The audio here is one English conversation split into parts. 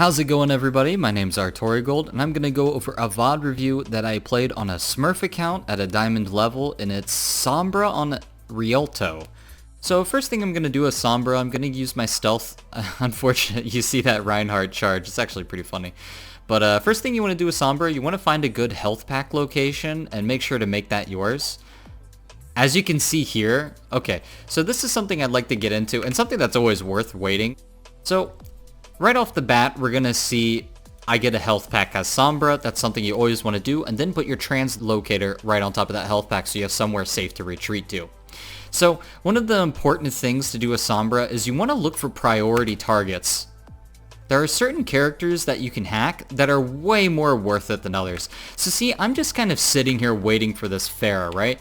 How's it going, everybody? My name's Artorigold, and I'm going to go over a VOD review that I played on a Smurf account at a diamond level, and it's Sombra on Rialto. So first thing I'm going to do is Sombra. I'm going to use my stealth. Unfortunately, you see that Reinhardt charge. It's actually pretty funny. But first thing you want to do with Sombra, you want to find a good health pack location and make sure to make that yours. As you can see here, okay, so this is something I'd like to get into, and something that's always worth waiting. So right off the bat, we're going to see I get a health pack as Sombra. That's something you always want to do. And then put your translocator right on top of that health pack so you have somewhere safe to retreat to. So one of the important things to do with Sombra is you want to look for priority targets. There are certain characters that you can hack that are way more worth it than others. So see, I'm just kind of sitting here waiting for this Pharah, right?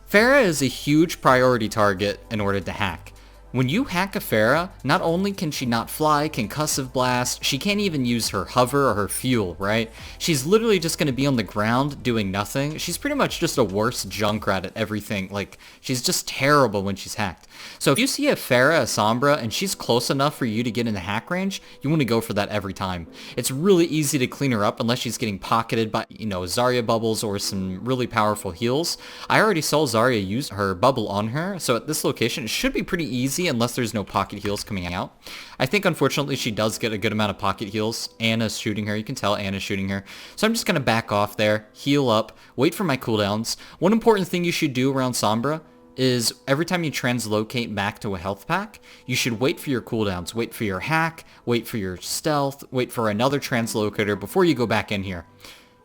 Pharah is a huge priority target in order to hack. When you hack a Pharah, not only can she not fly, concussive blast, she can't even use her hover or her fuel, right? She's literally just going to be on the ground doing nothing. She's pretty much just a worse Junkrat at everything. Like, she's just terrible when she's hacked. So if you see a Pharah, a Sombra, and she's close enough for you to get in the hack range, you want to go for that every time. It's really easy to clean her up unless she's getting pocketed by, Zarya bubbles or some really powerful heals. I already saw Zarya use her bubble on her, so at this location it should be pretty easy unless there's no pocket heals coming out. I think unfortunately she does get a good amount of pocket heals. Anna's shooting her. You can tell Anna's shooting her. So I'm just going to back off there, heal up, wait for my cooldowns. One important thing you should do around Sombra is every time you translocate back to a health pack, you should wait for your cooldowns. Wait for your hack, wait for your stealth, wait for another translocator before you go back in here.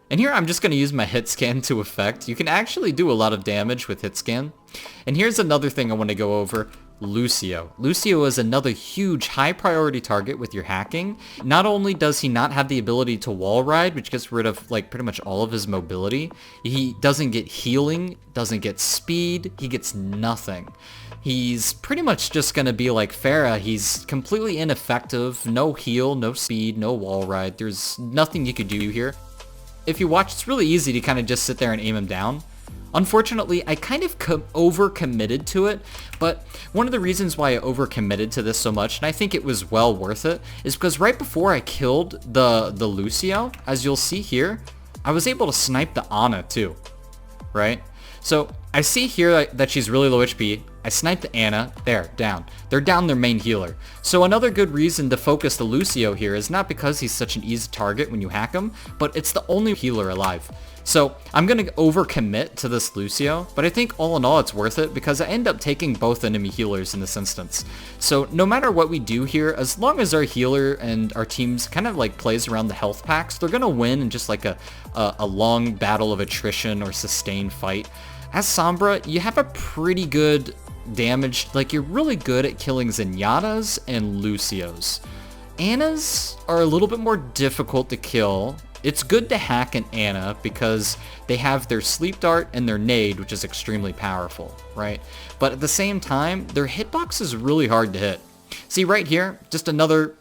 And here I'm just going to use my hit scan to effect. You can actually do a lot of damage with hit scan. And here's another thing I want to go over. Lucio. Lucio is another huge high priority target with your hacking. Not only does he not have the ability to wall ride, which gets rid of like pretty much all of his mobility, he doesn't get healing, doesn't get speed, he gets nothing. He's pretty much just going to be like Pharah. He's completely ineffective, no heal, no speed, no wall ride. There's nothing you could do here. If you watch, it's really easy to kind of just sit there and aim him down. Unfortunately, I kind of over-committed to it, but one of the reasons why I over-committed to this so much, and I think it was well worth it, is because right before I killed the Lucio, as you'll see here, I was able to snipe the Ana too, right? So I see here that she's really low HP. I sniped the Ana. There, down. They're down their main healer. So another good reason to focus the Lucio here is not because he's such an easy target when you hack him, but it's the only healer alive. So I'm going to overcommit to this Lucio, but I think all in all it's worth it because I end up taking both enemy healers in this instance. So no matter what we do here, as long as our healer and our teams kind of like plays around the health packs, they're going to win in just like a long battle of attrition or sustained fight. As Sombra, you have a pretty good damage, like you're really good at killing Zenyatta's and Lucios. Anna's are a little bit more difficult to kill. It's good to hack an Ana because they have their sleep dart and their nade, which is extremely powerful, right? But at the same time, their hitbox is really hard to hit. See right here, just another,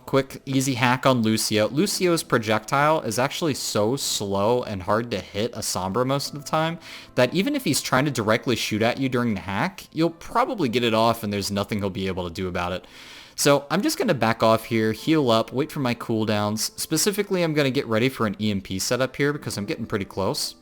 quick, easy hack on Lucio. Lucio's projectile is actually so slow and hard to hit a Sombra most of the time that even if he's trying to directly shoot at you during the hack, you'll probably get it off and there's nothing he'll be able to do about it. So I'm just going to back off here, heal up, wait for my cooldowns. Specifically, I'm going to get ready for an EMP setup here because I'm getting pretty close.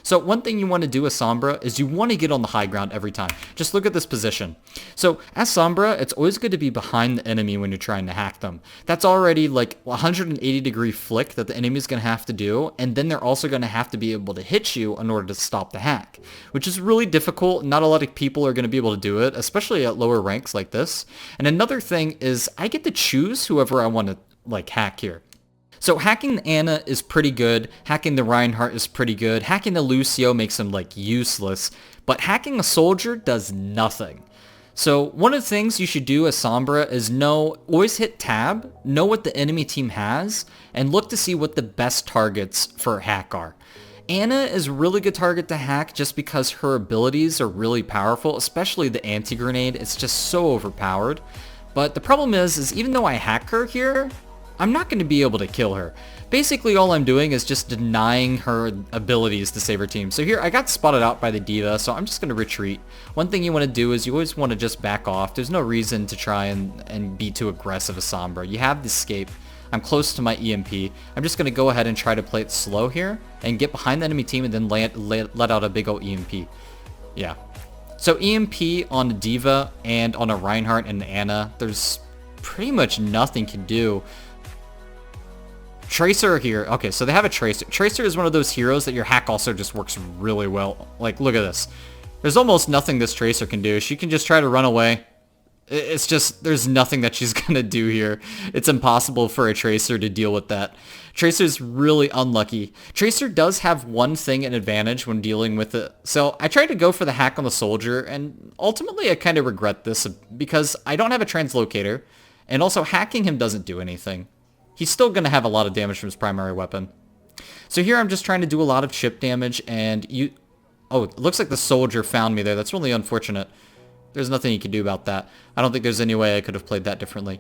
So one thing you want to do with Sombra is you want to get on the high ground every time. Just look at this position. So as Sombra, it's always good to be behind the enemy when you're trying to hack them. That's already like a 180-degree flick that the enemy's going to have to do, and then they're also going to have to be able to hit you in order to stop the hack, which is really difficult. Not a lot of people are going to be able to do it, especially at lower ranks like this. And another thing is I get to choose whoever I want to like hack here. So hacking the Ana is pretty good, hacking the Reinhardt is pretty good, hacking the Lucio makes him like useless, but hacking a soldier does nothing. So one of the things you should do as Sombra is always hit tab, know what the enemy team has, and look to see what the best targets for hack are. Ana is a really good target to hack just because her abilities are really powerful, especially the anti-grenade. It's just so overpowered. But the problem is even though I hack her here, I'm not going to be able to kill her. Basically, all I'm doing is just denying her abilities to save her team. So here, I got spotted out by the D.Va, so I'm just going to retreat. One thing you want to do is you always want to just back off. There's no reason to try and be too aggressive as Sombra. You have the escape. I'm close to my EMP. I'm just going to go ahead and try to play it slow here and get behind the enemy team and then let out a big old EMP. Yeah. So EMP on a D.Va and on a Reinhardt and Ana, there's pretty much nothing to do. Tracer here. Okay, so they have a Tracer. Tracer is one of those heroes that your hack also just works really well. Like, look at this. There's almost nothing this Tracer can do. She can just try to run away. It's just, there's nothing that she's gonna do here. It's impossible for a Tracer to deal with that. Tracer's really unlucky. Tracer does have one thing an advantage when dealing with it. So I tried to go for the hack on the soldier, and ultimately I kind of regret this because I don't have a translocator, and also hacking him doesn't do anything. He's still gonna have a lot of damage from his primary weapon. So here I'm just trying to do a lot of chip damage, and oh, it looks like the soldier found me there. That's really unfortunate. There's nothing you can do about that. I don't think there's any way I could have played that differently.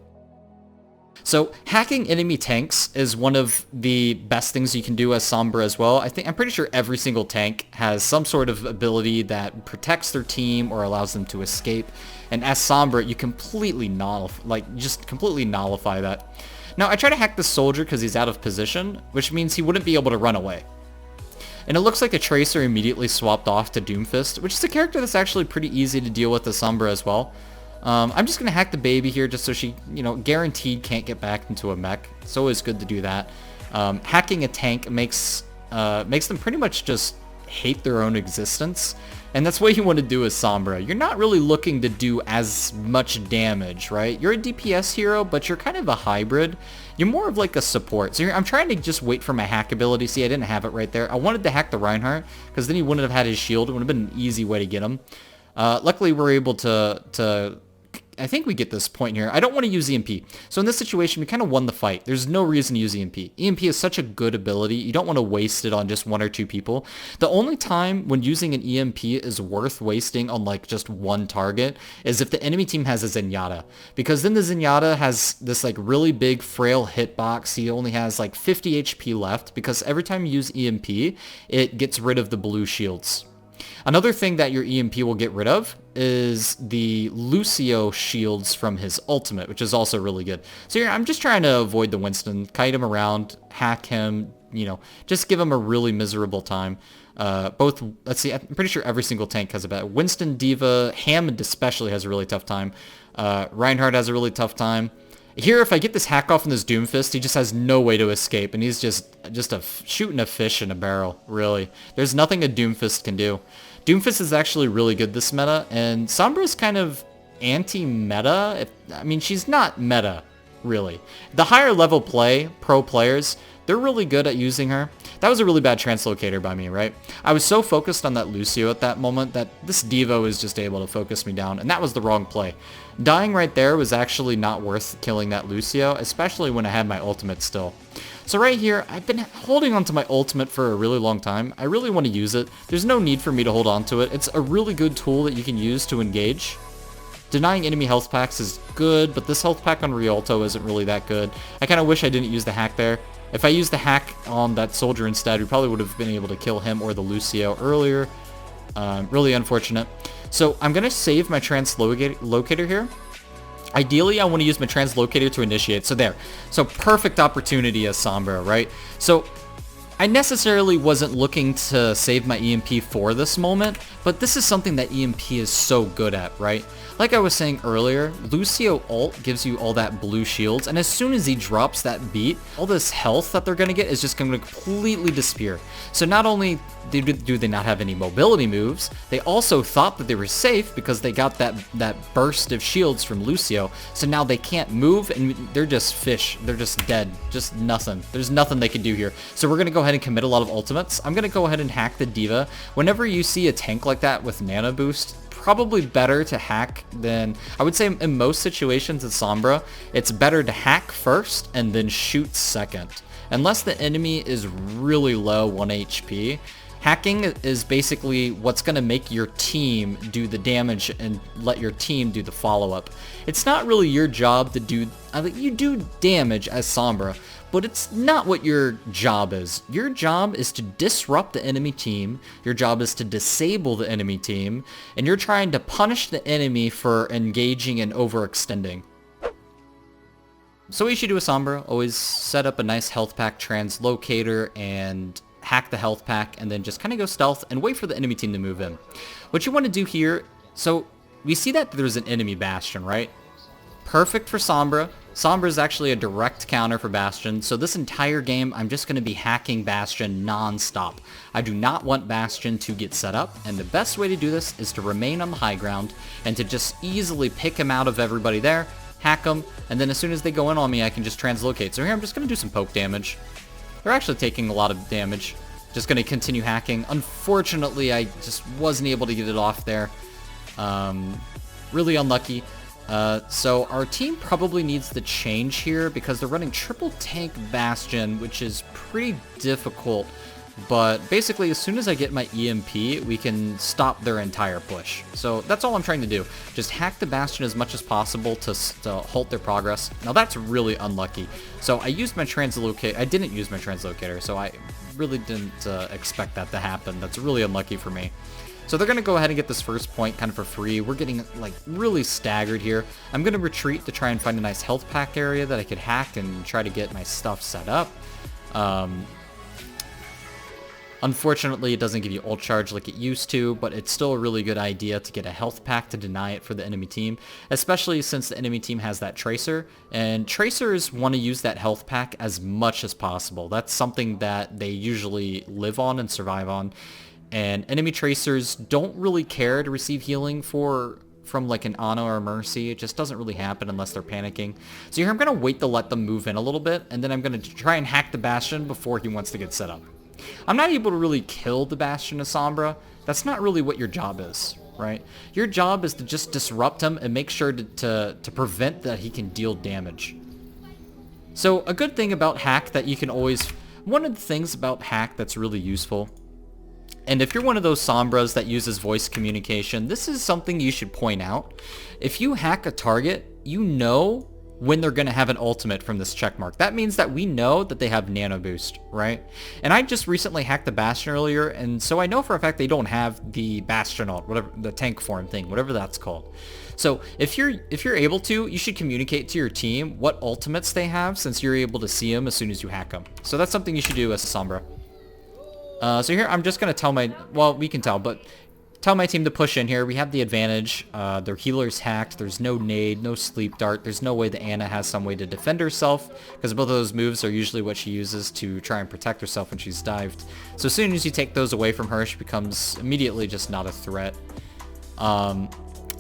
So hacking enemy tanks is one of the best things you can do as Sombra as well. I'm pretty sure every single tank has some sort of ability that protects their team or allows them to escape. And as Sombra, you completely completely nullify that. Now I try to hack the soldier because he's out of position, which means he wouldn't be able to run away. And it looks like a Tracer immediately swapped off to Doomfist, which is a character that's actually pretty easy to deal with as Sombra as well. I'm just going to hack the baby here just so she, guaranteed can't get back into a mech. It's always good to do that. Hacking a tank makes them pretty much just hate their own existence. And that's what you want to do as Sombra. You're not really looking to do as much damage, right? You're a DPS hero, but you're kind of a hybrid. You're more of like a support. So I'm trying to just wait for my hack ability. See, I didn't have it right there. I wanted to hack the Reinhardt, because then he wouldn't have had his shield. It would have been an easy way to get him. Luckily, we're able to I think we get this point here. I don't want to use EMP. So in this situation, we kind of won the fight. There's no reason to use EMP. EMP is such a good ability. You don't want to waste it on just one or two people. The only time when using an EMP is worth wasting on like just one target is if the enemy team has a Zenyatta. Because then the Zenyatta has this like really big frail hitbox. He only has like 50 HP left because every time you use EMP, it gets rid of the blue shields. Another thing that your EMP will get rid of is the Lucio shields from his ultimate, which is also really good. So here, I'm just trying to avoid the Winston, kite him around, hack him, just give him a really miserable time. Let's see, I'm pretty sure every single tank has a bad. Winston, D.Va, Hammond especially has a really tough time. Reinhardt has a really tough time. Here, if I get this hack off in this Doomfist, he just has no way to escape, and he's just shooting a fish in a barrel, really. There's nothing a Doomfist can do. Doomfist is actually really good this meta, and Sombra's kind of anti-meta. She's not meta, really. The higher level pro players, they're really good at using her. That was a really bad translocator by me, right? I was so focused on that Lucio at that moment that this D.Va was just able to focus me down, and that was the wrong play. Dying right there was actually not worth killing that Lucio, especially when I had my ultimate still. So right here, I've been holding onto my ultimate for a really long time. I really want to use it. There's no need for me to hold on to it. It's a really good tool that you can use to engage. Denying enemy health packs is good, but this health pack on Rialto isn't really that good. I kind of wish I didn't use the hack there. If I used the hack on that soldier instead, we probably would have been able to kill him or the Lucio earlier. Really unfortunate. So I'm going to save my translocator here. Ideally, I want to use my translocator to initiate. So there. So perfect opportunity as Sombra, right? So I necessarily wasn't looking to save my EMP for this moment, but this is something that EMP is so good at, right? Like I was saying earlier, Lucio ult gives you all that blue shields, and as soon as he drops that beat, all this health that they're going to get is just going to completely disappear. So not only do they not have any mobility moves, they also thought that they were safe because they got that burst of shields from Lucio, so now they can't move, and they're just fish. They're just dead. Just nothing. There's nothing they can do here. So we're going to go ahead and commit a lot of ultimates. I'm going to go ahead and hack the D.Va. Whenever you see a tank like that with nano boost, probably better to hack than, I would say in most situations in Sombra, it's better to hack first and then shoot second. Unless the enemy is really low 1 HP, hacking is basically what's going to make your team do the damage and let your team do the follow-up. It's not really your job to do, you do damage as Sombra, but it's not what your job is. Your job is to disrupt the enemy team, your job is to disable the enemy team, and you're trying to punish the enemy for engaging and overextending. So what you should do with Sombra, always set up a nice health pack translocator and hack the health pack, and then just kind of go stealth and wait for the enemy team to move in. What you want to do here, so we see that there's an enemy Bastion, right? Perfect for Sombra. Sombra is actually a direct counter for Bastion, so this entire game I'm just going to be hacking Bastion non-stop. I do not want Bastion to get set up, and the best way to do this is to remain on the high ground and to just easily pick him out of everybody there, hack them, and then as soon as they go in on me I can just translocate. So here I'm just going to do some poke damage. They're actually taking a lot of damage. Just going to continue hacking. Unfortunately, I just wasn't able to get it off there. Really unlucky. So our team probably needs to change here because they're running triple tank Bastion, which is pretty difficult. But basically, as soon as I get my EMP, we can stop their entire push. So that's all I'm trying to do. Just hack the Bastion as much as possible to halt their progress. Now that's really unlucky. So I used my translocator. I didn't use my translocator, so I really didn't expect that to happen. That's really unlucky for me. So they're going to go ahead and get this first point kind of for free. We're getting like really staggered here. I'm going to retreat to try and find a nice health pack area that I could hack and try to get my stuff set up. Unfortunately, it doesn't give you ult charge like it used to, but it's still a really good idea to get a health pack to deny it for the enemy team, especially since the enemy team has that Tracer, and Tracers want to use that health pack as much as possible. That's something that they usually live on and survive on, and enemy Tracers don't really care to receive healing from like an Ana or a Mercy. It just doesn't really happen unless they're panicking. So here I'm going to wait to let them move in a little bit, and then I'm going to try and hack the Bastion before he wants to get set up. I'm not able to really kill the Bastion of Sombra. That's not really what your job is, right? Your job is to just disrupt him and make sure to prevent that he can deal damage. So a good thing about hack that you can always... One of the things about hack that's really useful, and if you're one of those Sombras that uses voice communication, this is something you should point out. If you hack a target, you know when they're going to have an ultimate from this checkmark. That means that we know that they have nano boost, right? And I just recently hacked the Bastion earlier, and so I know for a fact they don't have the Bastion ult, whatever the tank form thing, whatever that's called. So if you're able to, you should communicate to your team what ultimates they have, since you're able to see them as soon as you hack them. So that's something you should do as a Sombra. So here I'm just going to tell my, well, we can tell, but tell my team to push in here. We have the advantage. Their healer's hacked. There's no nade, no sleep dart. There's no way that Ana has some way to defend herself, because both of those moves are usually what she uses to try and protect herself when she's dived. So as soon as you take those away from her, she becomes immediately just not a threat.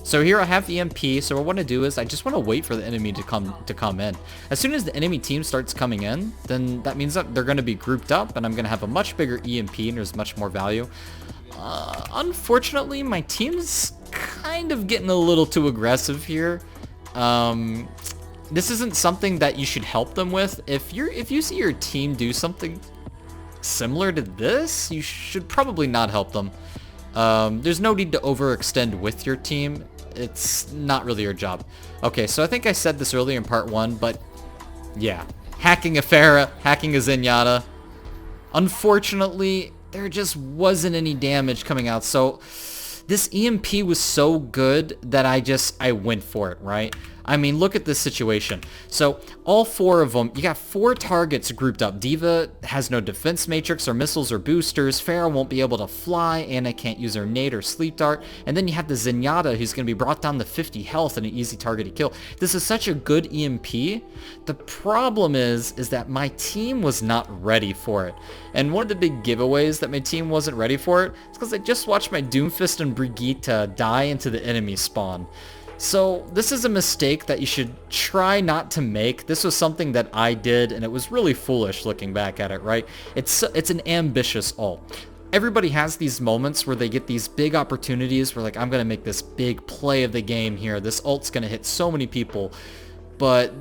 So here I have the EMP, so what I want to do is I just want to wait for the enemy to come in. As soon as the enemy team starts coming in, then that means that they're going to be grouped up, and I'm going to have a much bigger EMP, and there's much more value. Unfortunately, my team's kind of getting a little too aggressive here. This isn't something that you should help them with. If you see your team do something similar to this, you should probably not help them. There's no need to overextend with your team. It's not really your job. Okay, so I think I said this earlier in part 1, but yeah. Hacking a Pharah, hacking a Zenyatta. Unfortunately, there just wasn't any damage coming out. So this EMP was so good that I went for it, right? I mean, look at this situation. So all 4 of them, you got 4 targets grouped up. D.Va has no defense matrix or missiles or boosters. Pharah won't be able to fly. Ana can't use her nade or sleep dart. And then you have the Zenyatta, who's going to be brought down to 50 health and an easy target to kill. This is such a good EMP. The problem is that my team was not ready for it. And one of the big giveaways that my team wasn't ready for it is because I just watched my Doomfist and Brigitte die into the enemy spawn. So this is a mistake that you should try not to make. This was something that I did, and it was really foolish looking back at it, right? It's an ambitious ult. Everybody has these moments where they get these big opportunities where like, I'm going to make this big play of the game here. This ult's going to hit so many people. But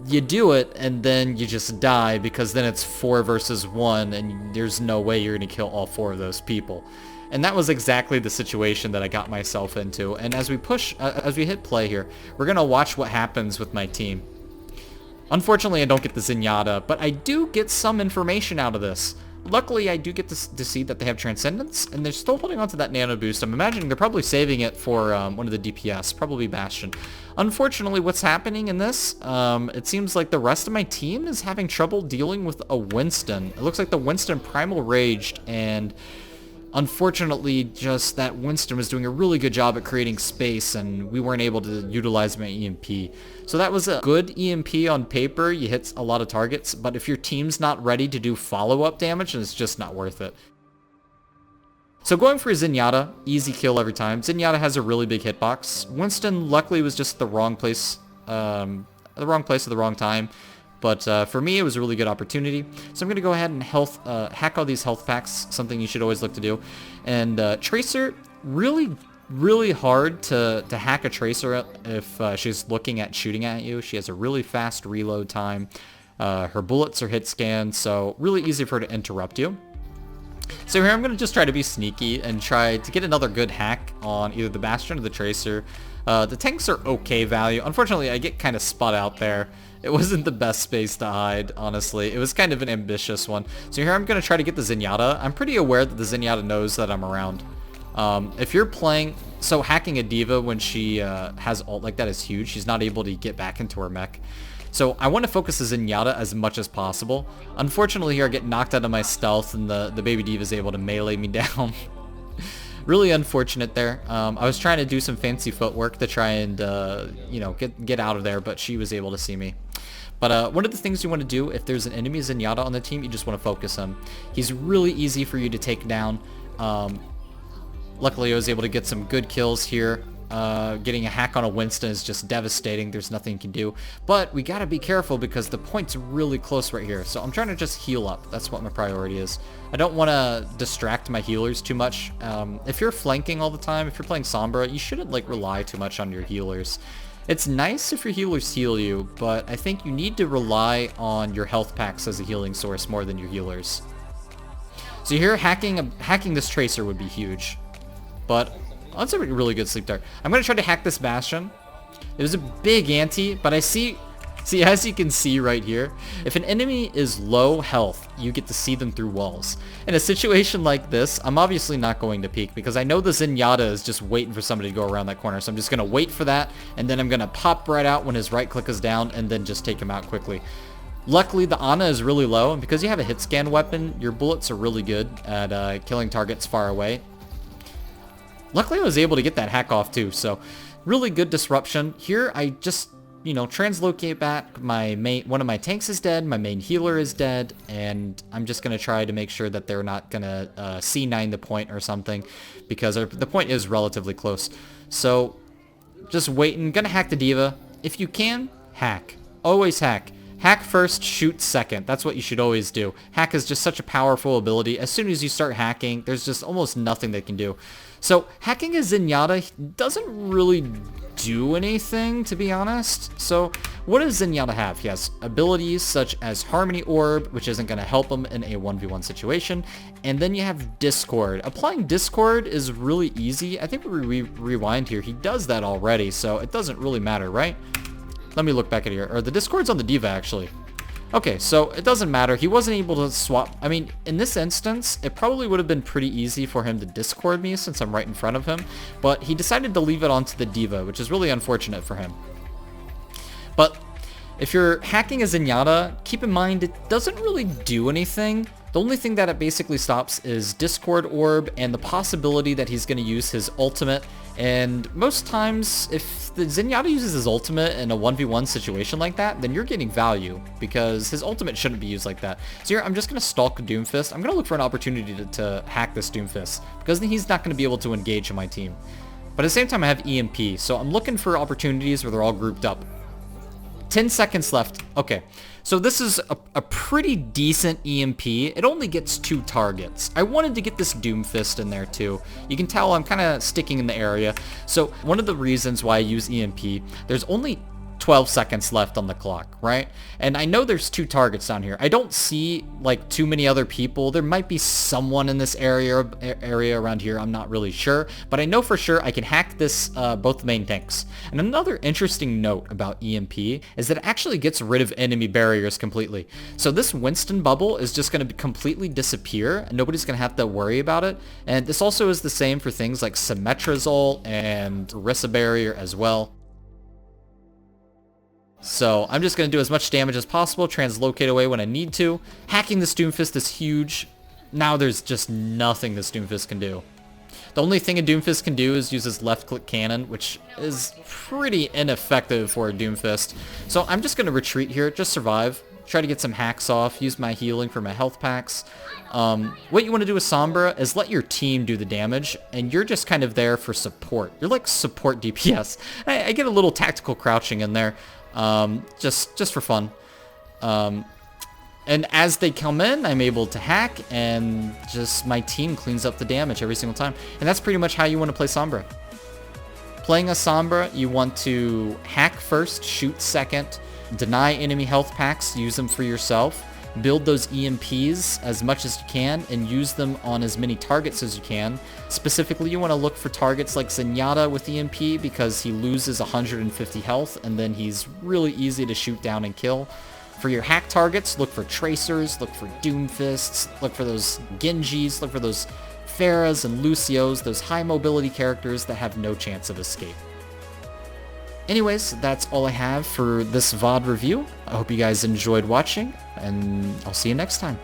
you do it, and then you just die because then it's 4 versus 1, and there's no way you're going to kill all 4 of those people. And that was exactly the situation that I got myself into. And as we hit play here, we're going to watch what happens with my team. Unfortunately, I don't get the Zenyatta, but I do get some information out of this. luckily I do get to see that they have Transcendence, and they're still holding on to that Nano Boost. I'm imagining they're probably saving it for one of the DPS, probably Bastion. Unfortunately, what's happening in this, it seems like the rest of my team is having trouble dealing with a Winston. It looks like the Winston Primal Raged, and unfortunately, just that Winston was doing a really good job at creating space, and we weren't able to utilize my EMP. So that was a good EMP on paper. You hit a lot of targets, but if your team's not ready to do follow-up damage, then it's just not worth it. So going for Zenyatta, easy kill every time. Zenyatta has a really big hitbox. Winston luckily was just the wrong place at the wrong time. But for me, it was a really good opportunity. So I'm going to go ahead and hack all these health packs, something you should always look to do. And Tracer, really hard to hack a Tracer if she's looking at shooting at you. She has a really fast reload time. Her bullets are hit scanned, so really easy for her to interrupt you. So here I'm going to just try to be sneaky and try to get another good hack on either the Bastion or the Tracer. The tanks are okay value. Unfortunately, I get kind of spot out there. It wasn't the best space to hide, honestly. It was kind of an ambitious one. So here I'm going to try to get the Zenyatta. I'm pretty aware that the Zenyatta knows that I'm around. If you're playing... So hacking a diva when she has ult like that is huge. She's not able to get back into her mech. So I want to focus the Zenyatta as much as possible. Unfortunately here I get knocked out of my stealth and the baby diva is able to melee me down. Really unfortunate there. I was trying to do some fancy footwork to try and, you know, get out of there, but she was able to see me. But one of the things you want to do, if there's an enemy Zenyatta on the team, you just want to focus him. He's really easy for you to take down. Luckily, I was able to get some good kills here. Getting a hack on a Winston is just devastating. There's nothing you can do. But we got to be careful because the point's really close right here. So I'm trying to just heal up. That's what my priority is. I don't want to distract my healers too much. If you're flanking all the time, if you're playing Sombra, you shouldn't like rely too much on your healers. It's nice if your healers heal you, but I think you need to rely on your health packs as a healing source more than your healers. So here, hacking this Tracer would be huge. But that's a really good sleep dart. I'm going to try to hack this Bastion. It was a big ante, but I see, as you can see right here, if an enemy is low health, you get to see them through walls. In a situation like this, I'm obviously not going to peek because I know the Zenyatta is just waiting for somebody to go around that corner. So I'm just going to wait for that, and then I'm going to pop right out when his right click is down and then just take him out quickly. Luckily, the Ana is really low, and because you have a hit scan weapon, your bullets are really good at killing targets far away. Luckily, I was able to get that hack off too, so really good disruption. Here, I just, you know, translocate back. One of my tanks is dead, my main healer is dead, and I'm just going to try to make sure that they're not going to C9 the point or something, because the point is relatively close. So, just waiting. Going to hack the diva. If you can, hack. Always hack. Hack first, shoot second. That's what you should always do. Hack is just such a powerful ability. As soon as you start hacking, there's just almost nothing they can do. So hacking a Zenyatta doesn't really do anything, to be honest. So what does Zenyatta have? He has abilities such as Harmony Orb, which isn't going to help him in a 1v1 situation. And then you have Discord. Applying Discord is really easy. I think we rewind here. He does that already, so it doesn't really matter, right? Let me look back at here. Or the Discord's on the diva, actually. Okay, so it doesn't matter. He wasn't able to swap. I mean, in this instance, it probably would have been pretty easy for him to Discord me since I'm right in front of him. But he decided to leave it onto the diva, which is really unfortunate for him. But if you're hacking a Zenyatta, keep in mind it doesn't really do anything. The only thing that it basically stops is Discord Orb and the possibility that he's going to use his ultimate. And most times, if the Zenyatta uses his ultimate in a 1v1 situation like that, then you're getting value, because his ultimate shouldn't be used like that. So here, I'm just going to stalk Doomfist. I'm going to look for an opportunity to hack this Doomfist, because then he's not going to be able to engage in my team. But at the same time, I have EMP, so I'm looking for opportunities where they're all grouped up. 10 seconds left. Okay, so this is a pretty decent EMP. It only gets 2 targets. I wanted to get this Doomfist in there too. You can tell I'm kind of sticking in the area. So one of the reasons why I use EMP, there's only 12 seconds left on the clock, right? And I know there's 2 targets down here. I don't see like too many other people. There might be someone in this area around here. I'm not really sure, but I know for sure I can hack this both main tanks. And another interesting note about EMP is that it actually gets rid of enemy barriers completely. So this Winston bubble is just going to completely disappear, and nobody's going to have to worry about it. And this also is the same for things like Symmetrazole and Orisa barrier as well. So I'm just going to do as much damage as possible, translocate away when I need to. Hacking this Doomfist is huge. Now there's just nothing this Doomfist can do. The only thing a Doomfist can do is use his left-click cannon, which is pretty ineffective for a Doomfist. So I'm just going to retreat here, just survive, try to get some hacks off, use my healing for my health packs. What you want to do with Sombra is let your team do the damage, and you're just kind of there for support. You're like support DPS. I get a little tactical crouching in there. Just for fun. And as they come in, I'm able to hack, and just my team cleans up the damage every single time. And that's pretty much how you want to play Sombra. Playing a Sombra, you want to hack first, shoot second, deny enemy health packs, use them for yourself, build those EMPs as much as you can, and use them on as many targets as you can. Specifically, you want to look for targets like Zenyatta with EMP because he loses 150 health, and then he's really easy to shoot down and kill. For your hack targets, look for Tracers, look for Doomfists, look for those Genjis, look for those Pharahs and Lucios, those high mobility characters that have no chance of escape. Anyways, that's all I have for this VOD review. I hope you guys enjoyed watching, and I'll see you next time.